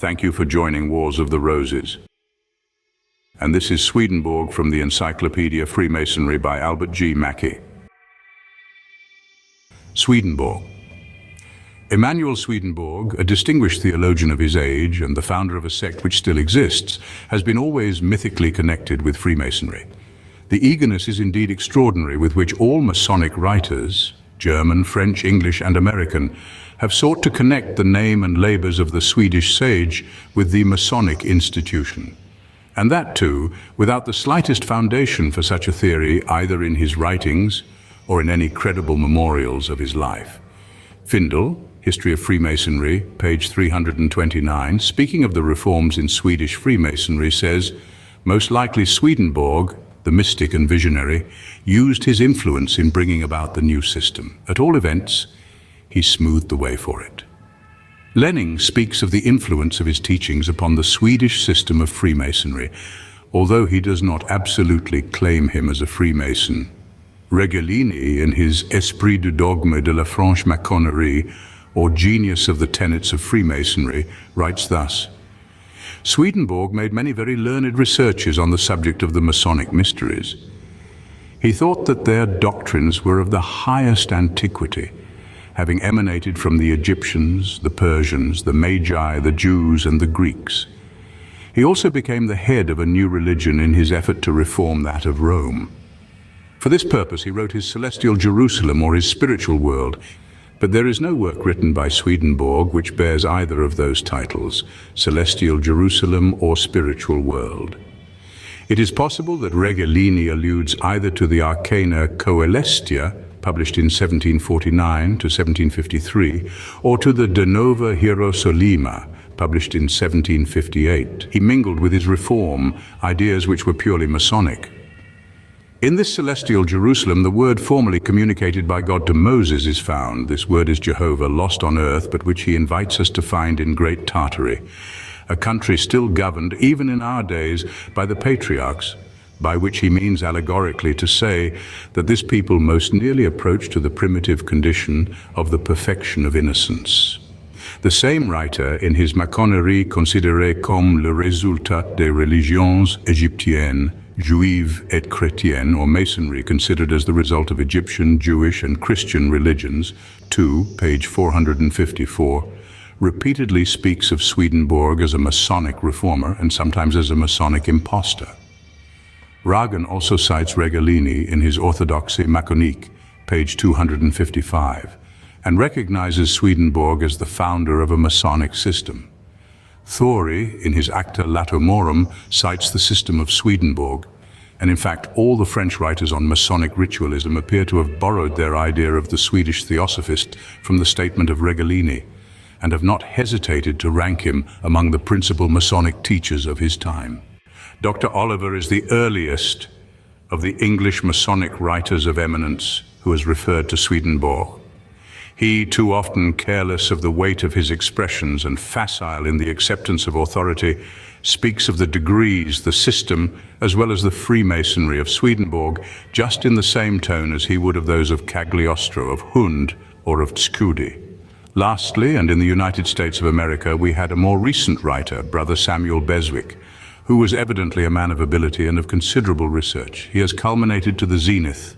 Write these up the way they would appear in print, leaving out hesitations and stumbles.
Thank you for joining Wars of the Roses. And this is Swedenborg from the Encyclopedia of Freemasonry by Albert G. Mackey. Swedenborg. Emanuel Swedenborg, a distinguished theologian of his age and the founder of a sect which still exists, has been always mythically connected with Freemasonry. The eagerness is indeed extraordinary with which all Masonic writers, German, French, English, and American, have sought to connect the name and labors of the Swedish sage with the Masonic institution. And that, too, without the slightest foundation for such a theory either in his writings or in any credible memorials of his life. Findel, History of Freemasonry, page 329, speaking of the reforms in Swedish Freemasonry, says, most likely Swedenborg, the mystic and visionary, used his influence in bringing about the new system. At all events, he smoothed the way for it. Lenning speaks of the influence of his teachings upon the Swedish system of Freemasonry, although he does not absolutely claim him as a Freemason. Regolini, in his Esprit du dogme de la franche maçonnerie, or Genius of the Tenets of Freemasonry, writes thus, Swedenborg made many very learned researches on the subject of the Masonic mysteries. He thought that their doctrines were of the highest antiquity, having emanated from the Egyptians, the Persians, the Magi, the Jews, and the Greeks. He also became the head of a new religion in his effort to reform that of Rome. For this purpose, he wrote his Celestial Jerusalem, or his spiritual world, but there is no work written by Swedenborg which bears either of those titles, Celestial Jerusalem or Spiritual World. It is possible that Regolini alludes either to the Arcana Coelestia, published in 1749 to 1753, or to the De Nova Hierosolyma, published in 1758. He mingled with his reform ideas which were purely Masonic. In this Celestial Jerusalem, the word formerly communicated by God to Moses is found. This word is Jehovah, lost on earth, but which he invites us to find in Great Tartary, a country still governed, even in our days, by the patriarchs, by which he means allegorically to say that this people most nearly approach to the primitive condition of the perfection of innocence. The same writer, in his Maçonnerie considérée comme le résultat des religions égyptiennes, juives et chrétiennes, or Masonry considered as the result of Egyptian, Jewish, and Christian religions, 2, page 454, repeatedly speaks of Swedenborg as a Masonic reformer and sometimes as a Masonic impostor. Ragan also cites Regolini in his Orthodoxie Maçonnique, page 255, and recognizes Swedenborg as the founder of a Masonic system. Thorey, in his Acta Latomorum, cites the system of Swedenborg, and in fact all the French writers on Masonic ritualism appear to have borrowed their idea of the Swedish theosophist from the statement of Regolini, and have not hesitated to rank him among the principal Masonic teachers of his time. Dr. Oliver is the earliest of the English Masonic writers of eminence who has referred to Swedenborg. He, too often careless of the weight of his expressions and facile in the acceptance of authority, speaks of the degrees, the system, as well as the Freemasonry of Swedenborg, just in the same tone as he would of those of Cagliostro, of Hund, or of Tschudi. Lastly, and in the United States of America, we had a more recent writer, Brother Samuel Beswick, who was evidently a man of ability and of considerable research. He has culminated to the zenith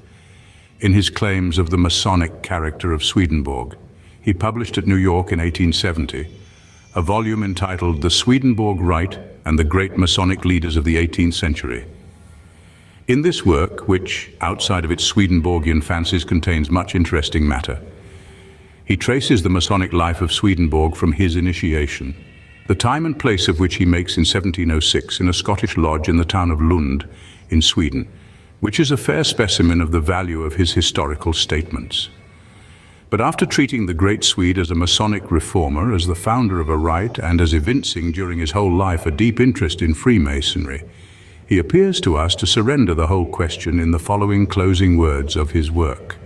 in his claims of the Masonic character of Swedenborg. He published at New York in 1870 a volume entitled The Swedenborg Rite and the Great Masonic Leaders of the 18th Century. In this work, which, outside of its Swedenborgian fancies, contains much interesting matter, he traces the Masonic life of Swedenborg from his initiation, the time and place of which he makes in 1706 in a Scottish lodge in the town of Lund in Sweden, which is a fair specimen of the value of his historical statements. But after treating the great Swede as a Masonic reformer, as the founder of a rite, and as evincing during his whole life a deep interest in Freemasonry, he appears to us to surrender the whole question in the following closing words of his work.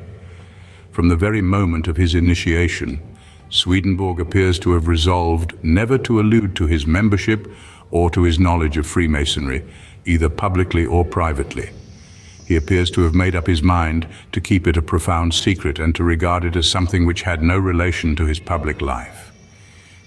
From the very moment of his initiation, Swedenborg appears to have resolved never to allude to his membership or to his knowledge of Freemasonry, either publicly or privately. He appears to have made up his mind to keep it a profound secret and to regard it as something which had no relation to his public life.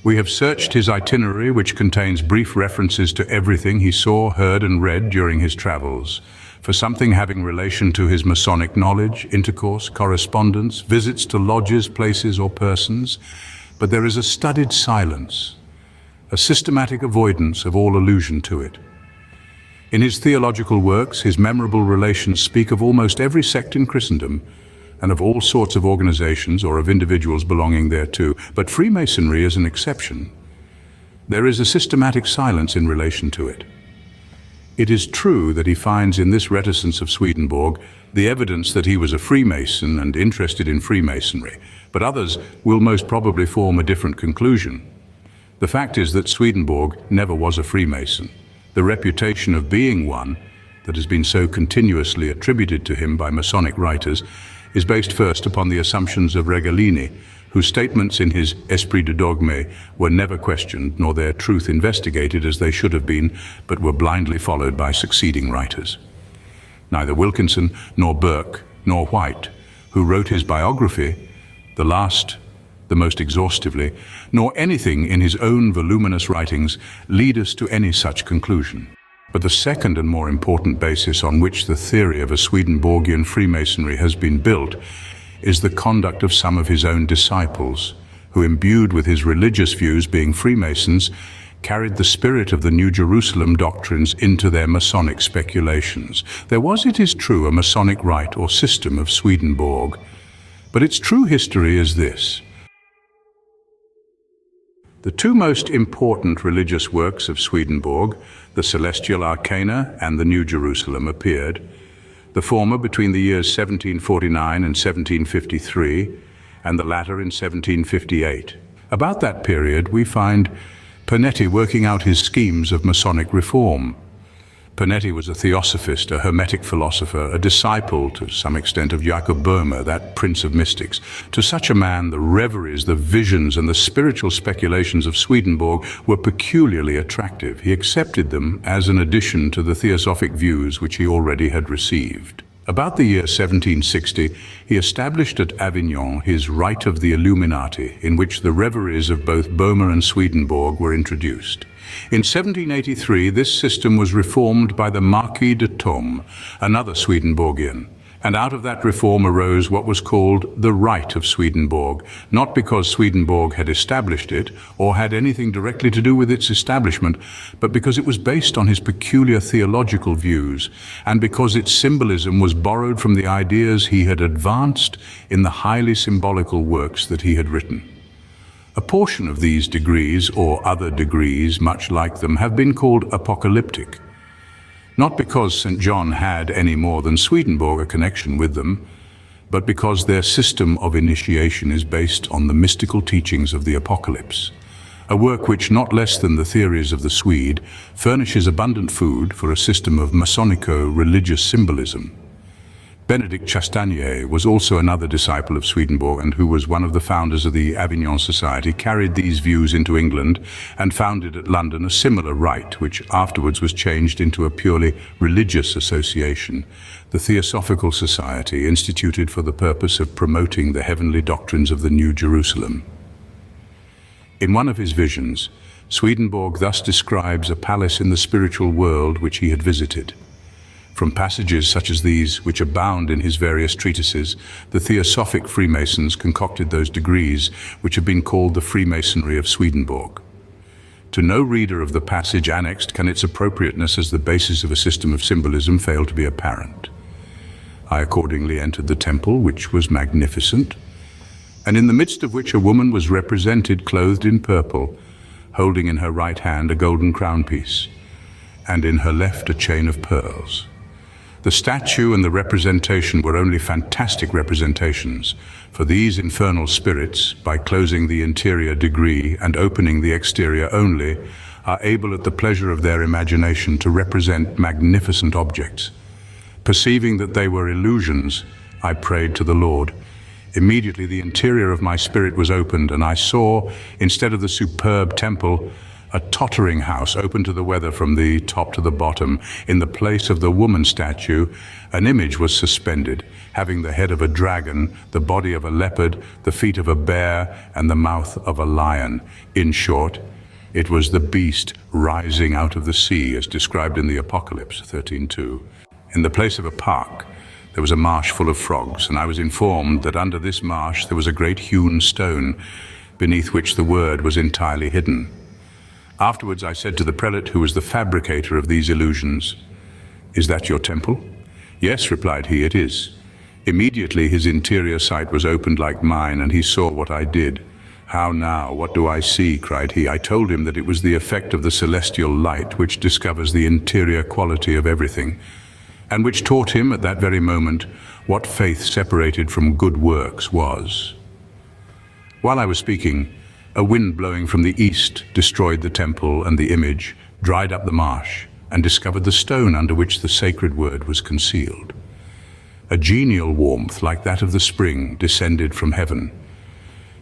We have searched his itinerary, which contains brief references to everything he saw, heard, and read during his travels, for something having relation to his Masonic knowledge, intercourse, correspondence, visits to lodges, places, or persons, but there is a studied silence, a systematic avoidance of all allusion to it. In his theological works, his memorable relations speak of almost every sect in Christendom, and of all sorts of organizations or of individuals belonging thereto, but Freemasonry is an exception. There is a systematic silence in relation to it. It is true that he finds in this reticence of Swedenborg the evidence that he was a Freemason and interested in Freemasonry, but others will most probably form a different conclusion. The fact is that Swedenborg never was a Freemason. The reputation of being one, that has been so continuously attributed to him by Masonic writers, is based first upon the assumptions of Regalini, whose statements in his Esprit de Dogme were never questioned nor their truth investigated as they should have been, but were blindly followed by succeeding writers. Neither Wilkinson nor Burke nor White, who wrote his biography, the last, the most exhaustively, nor anything in his own voluminous writings lead us to any such conclusion. But the second and more important basis on which the theory of a Swedenborgian Freemasonry has been built is the conduct of some of his own disciples, who, imbued with his religious views being Freemasons, carried the spirit of the New Jerusalem doctrines into their Masonic speculations. There was, it is true, a Masonic rite or system of Swedenborg, but its true history is this. The two most important religious works of Swedenborg, the Celestial Arcana and the New Jerusalem, appeared, the former between the years 1749 and 1753, and the latter in 1758. About that period, we find Pernetti working out his schemes of Masonic reform. Pernetti was a theosophist, a Hermetic philosopher, a disciple, to some extent, of Jacob Boehme, that prince of mystics. To such a man, the reveries, the visions, and the spiritual speculations of Swedenborg were peculiarly attractive. He accepted them as an addition to the theosophic views which he already had received. About the year 1760, he established at Avignon his Rite of the Illuminati, in which the reveries of both Boehme and Swedenborg were introduced. In 1783, this system was reformed by the Marquis de Thom, another Swedenborgian, and out of that reform arose what was called the Rite of Swedenborg, not because Swedenborg had established it or had anything directly to do with its establishment, but because it was based on his peculiar theological views, and because its symbolism was borrowed from the ideas he had advanced in the highly symbolical works that he had written. A portion of these degrees, or other degrees much like them, have been called apocalyptic, not because St. John had any more than Swedenborg a connection with them, but because their system of initiation is based on the mystical teachings of the Apocalypse, a work which, not less than the theories of the Swede, furnishes abundant food for a system of Masonico-religious symbolism. Benedict Chastanier was also another disciple of Swedenborg, and who was one of the founders of the Avignon Society, carried these views into England and founded at London a similar rite, which afterwards was changed into a purely religious association, the Theosophical Society, instituted for the purpose of promoting the heavenly doctrines of the New Jerusalem. In one of his visions, Swedenborg thus describes a palace in the spiritual world which he had visited. From passages such as these, which abound in his various treatises, the Theosophic Freemasons concocted those degrees which have been called the Freemasonry of Swedenborg. To no reader of the passage annexed can its appropriateness as the basis of a system of symbolism fail to be apparent. I accordingly entered the temple, which was magnificent, and in the midst of which a woman was represented clothed in purple, holding in her right hand a golden crown piece, and in her left a chain of pearls. The statue and the representation were only fantastic representations, for these infernal spirits, by closing the interior degree and opening the exterior only, are able at the pleasure of their imagination to represent magnificent objects. Perceiving that they were illusions, I prayed to the Lord. Immediately the interior of my spirit was opened, and I saw, instead of the superb temple, a tottering house open to the weather from the top to the bottom. In the place of the woman statue, an image was suspended, having the head of a dragon, the body of a leopard, the feet of a bear, and the mouth of a lion. In short, it was the beast rising out of the sea, as described in the Apocalypse 13:2. In the place of a park, there was a marsh full of frogs, and I was informed that under this marsh there was a great hewn stone, beneath which the word was entirely hidden. Afterwards I said to the prelate, who was the fabricator of these illusions, "Is that your temple?" "Yes," replied he, "it is." Immediately his interior sight was opened like mine, and he saw what I did. "How now? What do I see?" cried he. I told him that it was the effect of the celestial light which discovers the interior quality of everything, and which taught him at that very moment what faith separated from good works was. While I was speaking, a wind blowing from the east destroyed the temple and the image, dried up the marsh, and discovered the stone under which the sacred word was concealed. A genial warmth like that of the spring descended from heaven,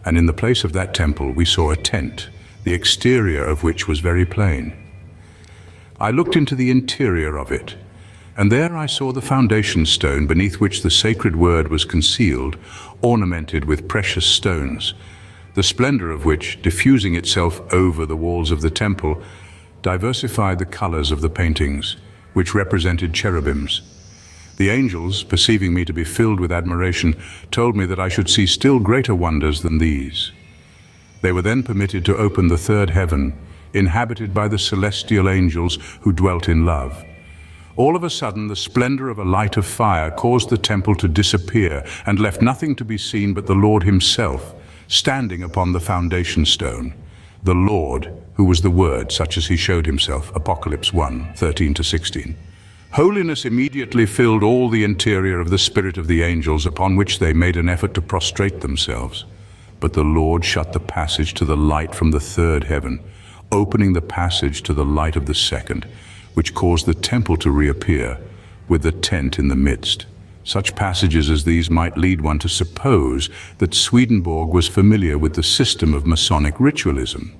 and in the place of that temple we saw a tent, the exterior of which was very plain. I looked into the interior of it, and there I saw the foundation stone beneath which the sacred word was concealed, ornamented with precious stones, the splendor of which, diffusing itself over the walls of the temple, diversified the colors of the paintings, which represented cherubims. The angels, perceiving me to be filled with admiration, told me that I should see still greater wonders than these. They were then permitted to open the third heaven, inhabited by the celestial angels who dwelt in love. All of a sudden, the splendor of a light of fire caused the temple to disappear and left nothing to be seen but the Lord himself, standing upon the foundation stone. The Lord, who was the Word, such as he showed himself, Apocalypse 1:13-16. Holiness immediately filled all the interior of the spirit of the angels, upon which they made an effort to prostrate themselves. But the Lord shut the passage to the light from the third heaven, opening the passage to the light of the second, which caused the temple to reappear, with the tent in the midst. Such passages as these might lead one to suppose that Swedenborg was familiar with the system of Masonic ritualism.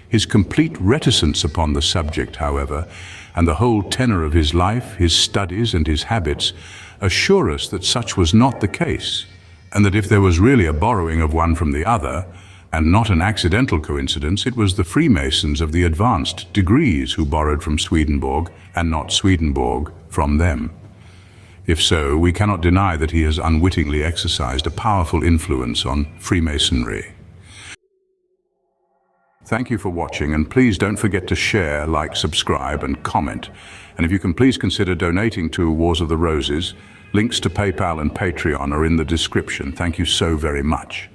His complete reticence upon the subject, however, and the whole tenor of his life, his studies and his habits, assure us that such was not the case, and that if there was really a borrowing of one from the other, and not an accidental coincidence, it was the Freemasons of the advanced degrees who borrowed from Swedenborg, and not Swedenborg from them. If so, we cannot deny that he has unwittingly exercised a powerful influence on Freemasonry. Thank you for watching, and please don't forget to share, like, subscribe, and comment. And if you can please consider donating to Wars of the Roses. Links to PayPal and Patreon are in the description. Thank you so very much.